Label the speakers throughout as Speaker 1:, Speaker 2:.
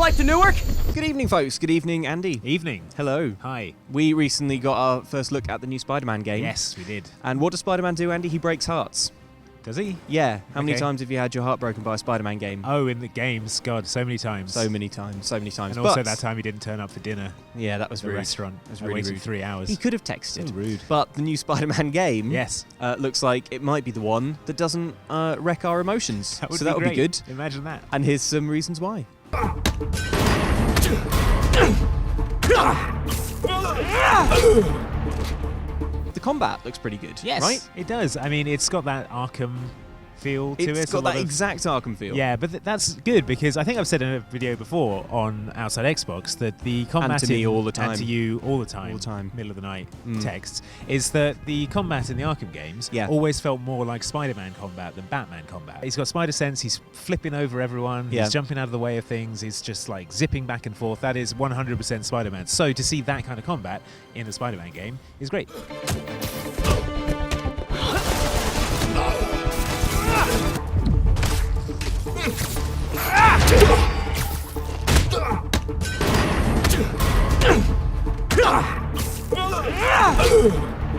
Speaker 1: flight to Newark?
Speaker 2: Good evening, folks. Good evening, Andy.
Speaker 3: Evening.
Speaker 2: Hello.
Speaker 3: Hi.
Speaker 2: We recently got our first look at the new Spider-Man game.
Speaker 3: Yes, we did.
Speaker 2: And what does Spider-Man do, Andy? He breaks hearts.
Speaker 3: Does he?
Speaker 2: Yeah. How many
Speaker 3: Okay.
Speaker 2: times have you had your heart broken by a Spider-Man game?
Speaker 3: Oh, in the games. God, so many times.
Speaker 2: So many times. So many times.
Speaker 3: And also
Speaker 2: But-
Speaker 3: that time he didn't turn up for dinner
Speaker 2: Yeah, that was
Speaker 3: at the
Speaker 2: rude.
Speaker 3: restaurant.
Speaker 2: That was
Speaker 3: I
Speaker 2: really
Speaker 3: waited
Speaker 2: rude.
Speaker 3: 3 hours.
Speaker 2: He could have texted.
Speaker 3: So rude.
Speaker 2: But the new Spider-Man game
Speaker 3: Yes.
Speaker 2: looks like it might be the one that doesn't wreck our emotions.
Speaker 3: That would
Speaker 2: so
Speaker 3: be
Speaker 2: that would
Speaker 3: great.
Speaker 2: be good.
Speaker 3: Imagine that.
Speaker 2: And here's some reasons why. The combat looks pretty good,
Speaker 3: Yes.
Speaker 2: right?
Speaker 3: It does. I mean, it's got that Arkham feel to it.
Speaker 2: It's
Speaker 3: a
Speaker 2: got
Speaker 3: lot
Speaker 2: that
Speaker 3: of-
Speaker 2: exact Arkham feel.
Speaker 3: Yeah, but that's good because I think I've said in a video before on Outside Xbox that the combat
Speaker 2: to me all the
Speaker 3: and
Speaker 2: time.
Speaker 3: to you all the time,
Speaker 2: All the time.
Speaker 3: middle of the night
Speaker 2: Mm.
Speaker 3: texts, is that the combat in the Arkham games
Speaker 2: Yeah.
Speaker 3: always felt more like Spider-Man combat than Batman combat. He's got spider sense, he's flipping over everyone,
Speaker 2: Yeah.
Speaker 3: he's jumping out of the way of things, he's just like zipping back and forth. That is 100% Spider-Man. So to see that kind of combat in the Spider-Man game is great.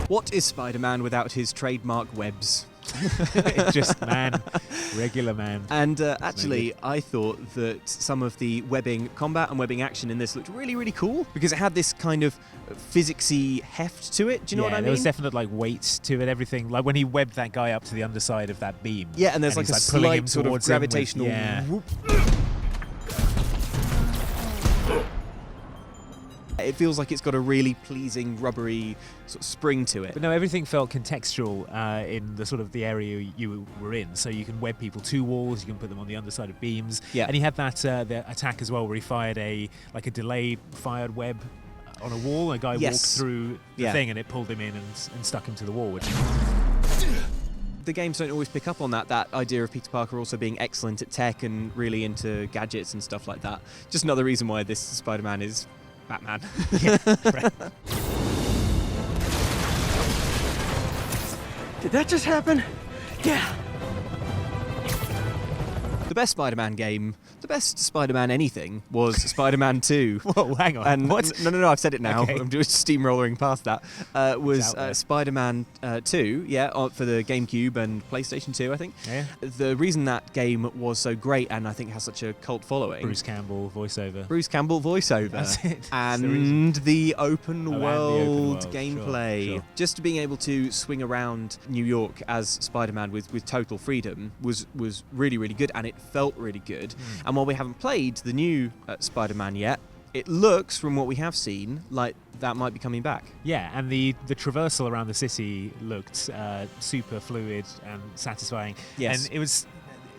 Speaker 2: What is Spider-Man without his trademark webs?
Speaker 3: Just man, regular man.
Speaker 2: And actually, I thought that some of the webbing combat and webbing action in this looked really, really cool because it had this kind of physicsy heft to it. Do you know what I mean?
Speaker 3: There was definite like weight to it, everything. Like when he webbed that guy up to the underside of that beam.
Speaker 2: Yeah, and there's like a
Speaker 3: he's, pulling him
Speaker 2: slight sort of
Speaker 3: towards him with-
Speaker 2: gravitational
Speaker 3: yeah.
Speaker 2: whoop. It feels like it's got a really pleasing, rubbery sort of spring to it.
Speaker 3: But no, everything felt contextual in the sort of the area you were in. So you can web people to walls, you can put them on the underside of beams.
Speaker 2: Yeah.
Speaker 3: And he had that the attack as well, where he fired a delayed fired web on a wall. A guy
Speaker 2: Yes.
Speaker 3: walked through the
Speaker 2: Yeah.
Speaker 3: thing, and it pulled him in and stuck him to the wall. Which
Speaker 2: The games don't always pick up on that idea of Peter Parker also being excellent at tech and really into gadgets and stuff like that. Just another reason why this Spider-Man is Batman.
Speaker 1: Did that just happen? Yeah.
Speaker 2: The best Spider-Man game, the best Spider-Man anything was Spider-Man 2.
Speaker 3: Whoa, hang on.
Speaker 2: And
Speaker 3: What?
Speaker 2: No, I've said it now.
Speaker 3: Okay.
Speaker 2: I'm just steamrolling past that. Was
Speaker 3: out there.
Speaker 2: Spider-Man 2, for the GameCube and PlayStation 2, I think.
Speaker 3: Yeah.
Speaker 2: The reason that game was so great and I think has such a cult following.
Speaker 3: Bruce Campbell voiceover.
Speaker 2: Bruce Campbell voiceover.
Speaker 3: That's it. That's the
Speaker 2: And
Speaker 3: reason.
Speaker 2: the open
Speaker 3: and the
Speaker 2: world
Speaker 3: open world.
Speaker 2: gameplay.
Speaker 3: Sure.
Speaker 2: Just being able to swing around New York as Spider-Man with total freedom was really, really good, and it felt really good. And while we haven't played the new Spider-Man yet, it looks, from what we have seen, like that might be coming back.
Speaker 3: Yeah, and the traversal around the city looked super fluid and satisfying.
Speaker 2: Yes.
Speaker 3: And it was,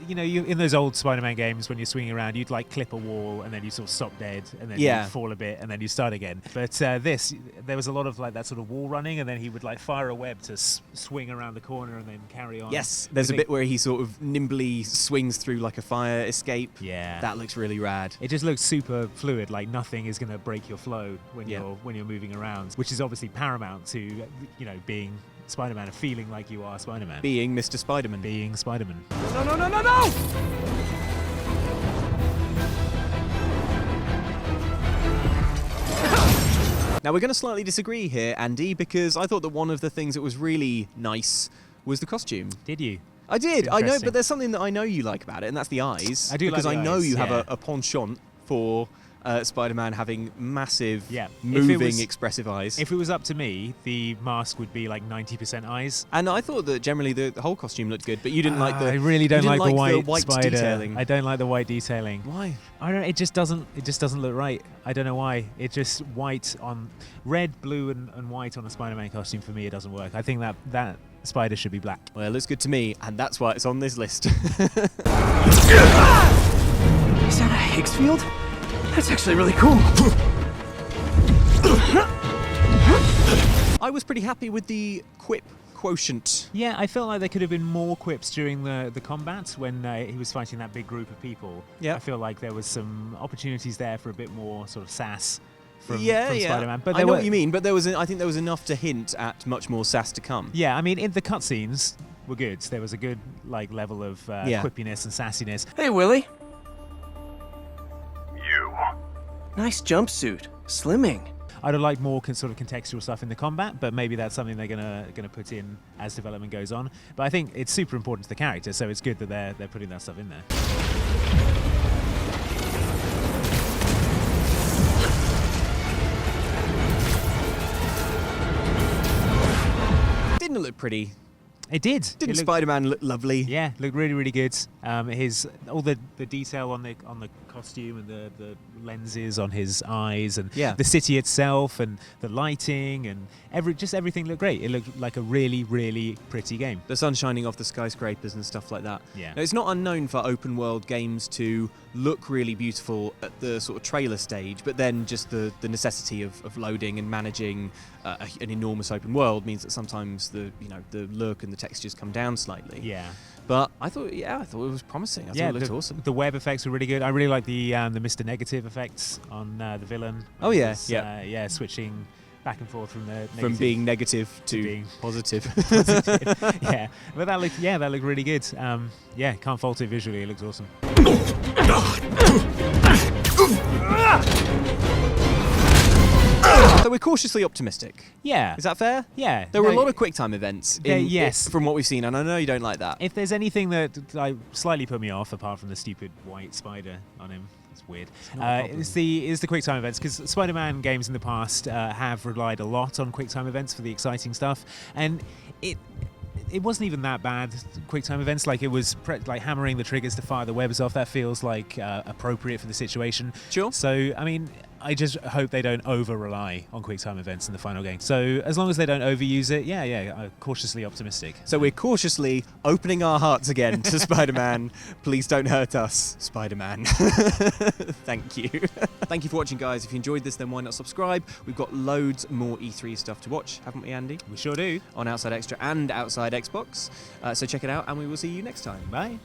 Speaker 3: you in those old Spider-Man games, when you're swinging around, you'd like clip a wall and then you sort of stop dead and then
Speaker 2: Yeah.
Speaker 3: you'd fall a bit and then you start again. But there was a lot of like that sort of wall running, and then he would like fire a web to swing around the corner and then carry on.
Speaker 2: Yes, there's a bit where he sort of nimbly swings through like a fire escape.
Speaker 3: Yeah.
Speaker 2: That looks really rad.
Speaker 3: It just looks super fluid, like nothing is going to break your flow when
Speaker 2: Yeah.
Speaker 3: you're moving around, which is obviously paramount to being Spider-Man and feeling like you are Spider-Man.
Speaker 2: Being Mr. Spider-Man.
Speaker 3: Being Spider-Man.
Speaker 1: No!
Speaker 2: Now, we're going to slightly disagree here, Andy, because I thought that one of the things that was really nice was the costume.
Speaker 3: Did you?
Speaker 2: I did,
Speaker 3: It's
Speaker 2: I know,
Speaker 3: interesting.
Speaker 2: but there's something that I know you like about it, and that's the eyes.
Speaker 3: I do like
Speaker 2: because
Speaker 3: the
Speaker 2: I know
Speaker 3: eyes,
Speaker 2: you have
Speaker 3: yeah.
Speaker 2: a penchant for Spider-Man having massive,
Speaker 3: Yeah.
Speaker 2: moving, expressive eyes.
Speaker 3: If it was up to me, the mask would be like 90% eyes.
Speaker 2: And I thought that generally the whole costume looked good, but you didn't like the.
Speaker 3: I really don't
Speaker 2: you didn't
Speaker 3: like the
Speaker 2: white
Speaker 3: spider.
Speaker 2: detailing.
Speaker 3: I don't like the white detailing.
Speaker 2: Why?
Speaker 3: I don't. It just doesn't look right. I don't know why. It just white on red, blue, and white on a Spider-Man costume for me. It doesn't work. I think that spider should be black.
Speaker 2: Well, it looks good to me, and that's why it's on this list.
Speaker 1: Is that a Higgs field? That's actually really cool.
Speaker 2: I was pretty happy with the quip quotient.
Speaker 3: Yeah, I felt like there could have been more quips during the combat when he was fighting that big group of people.
Speaker 2: Yeah.
Speaker 3: I feel like there was some opportunities there for a bit more sort of sass from
Speaker 2: yeah.
Speaker 3: Spider-Man. But
Speaker 2: I know what you mean, but I think there was enough to hint at much more sass to come.
Speaker 3: Yeah, I mean, in the cutscenes were good. There was a good level of quippiness and sassiness.
Speaker 1: Hey, Willie.
Speaker 4: You.
Speaker 1: Nice jumpsuit. Slimming.
Speaker 3: I'd have liked more sort of contextual stuff in the combat, but maybe that's something they're gonna put in as development goes on. But I think it's super important to the character, so it's good that they're putting that stuff in there.
Speaker 2: Didn't it look pretty?
Speaker 3: It did.
Speaker 2: Didn't Spider-Man look lovely?
Speaker 3: Yeah, looked really, really good. All the detail on the costume and the lenses on his eyes and
Speaker 2: Yeah.
Speaker 3: the city itself and the lighting and everything looked great. It looked like a really, really pretty game.
Speaker 2: The sun shining off the skyscrapers and stuff like that.
Speaker 3: Yeah.
Speaker 2: Now, it's not unknown for open world games to look really beautiful at the sort of trailer stage, but then just the necessity of loading and managing an enormous open world means that sometimes the look and the textures come down slightly.
Speaker 3: Yeah.
Speaker 2: But I thought it was promising. I thought it looked awesome.
Speaker 3: The web effects were really good. I really like the Mr. Negative effects on the villain.
Speaker 2: Oh, yeah,
Speaker 3: It's,
Speaker 2: yeah.
Speaker 3: Switching back and forth from the negative
Speaker 2: From being negative to
Speaker 3: being
Speaker 2: positive.
Speaker 3: positive. Yeah, but that looked really good. Can't fault it visually. It looks awesome.
Speaker 2: So we're cautiously optimistic.
Speaker 3: Yeah.
Speaker 2: Is that fair?
Speaker 3: Yeah.
Speaker 2: There were a lot of QuickTime events
Speaker 3: yes.
Speaker 2: from what we've seen, and I know you don't like that.
Speaker 3: If there's anything that slightly put me off, apart from the stupid white spider on him, it's weird. It's the QuickTime events, because Spider-Man games in the past have relied a lot on QuickTime events for the exciting stuff, and it wasn't even that bad. QuickTime events, like it was like hammering the triggers to fire the webs off. That feels like appropriate for the situation.
Speaker 2: Sure.
Speaker 3: So I mean, I just hope they don't over-rely on QuickTime events in the final game. So as long as they don't overuse it, I'm cautiously optimistic.
Speaker 2: So we're cautiously opening our hearts again to Spider-Man. Please don't hurt us, Spider-Man. Thank you. Thank you for watching, guys. If you enjoyed this, then why not subscribe? We've got loads more E3 stuff to watch, haven't we, Andy?
Speaker 3: We sure do.
Speaker 2: On Outside Extra and Outside Xbox. So check it out, and we will see you next time.
Speaker 3: Bye.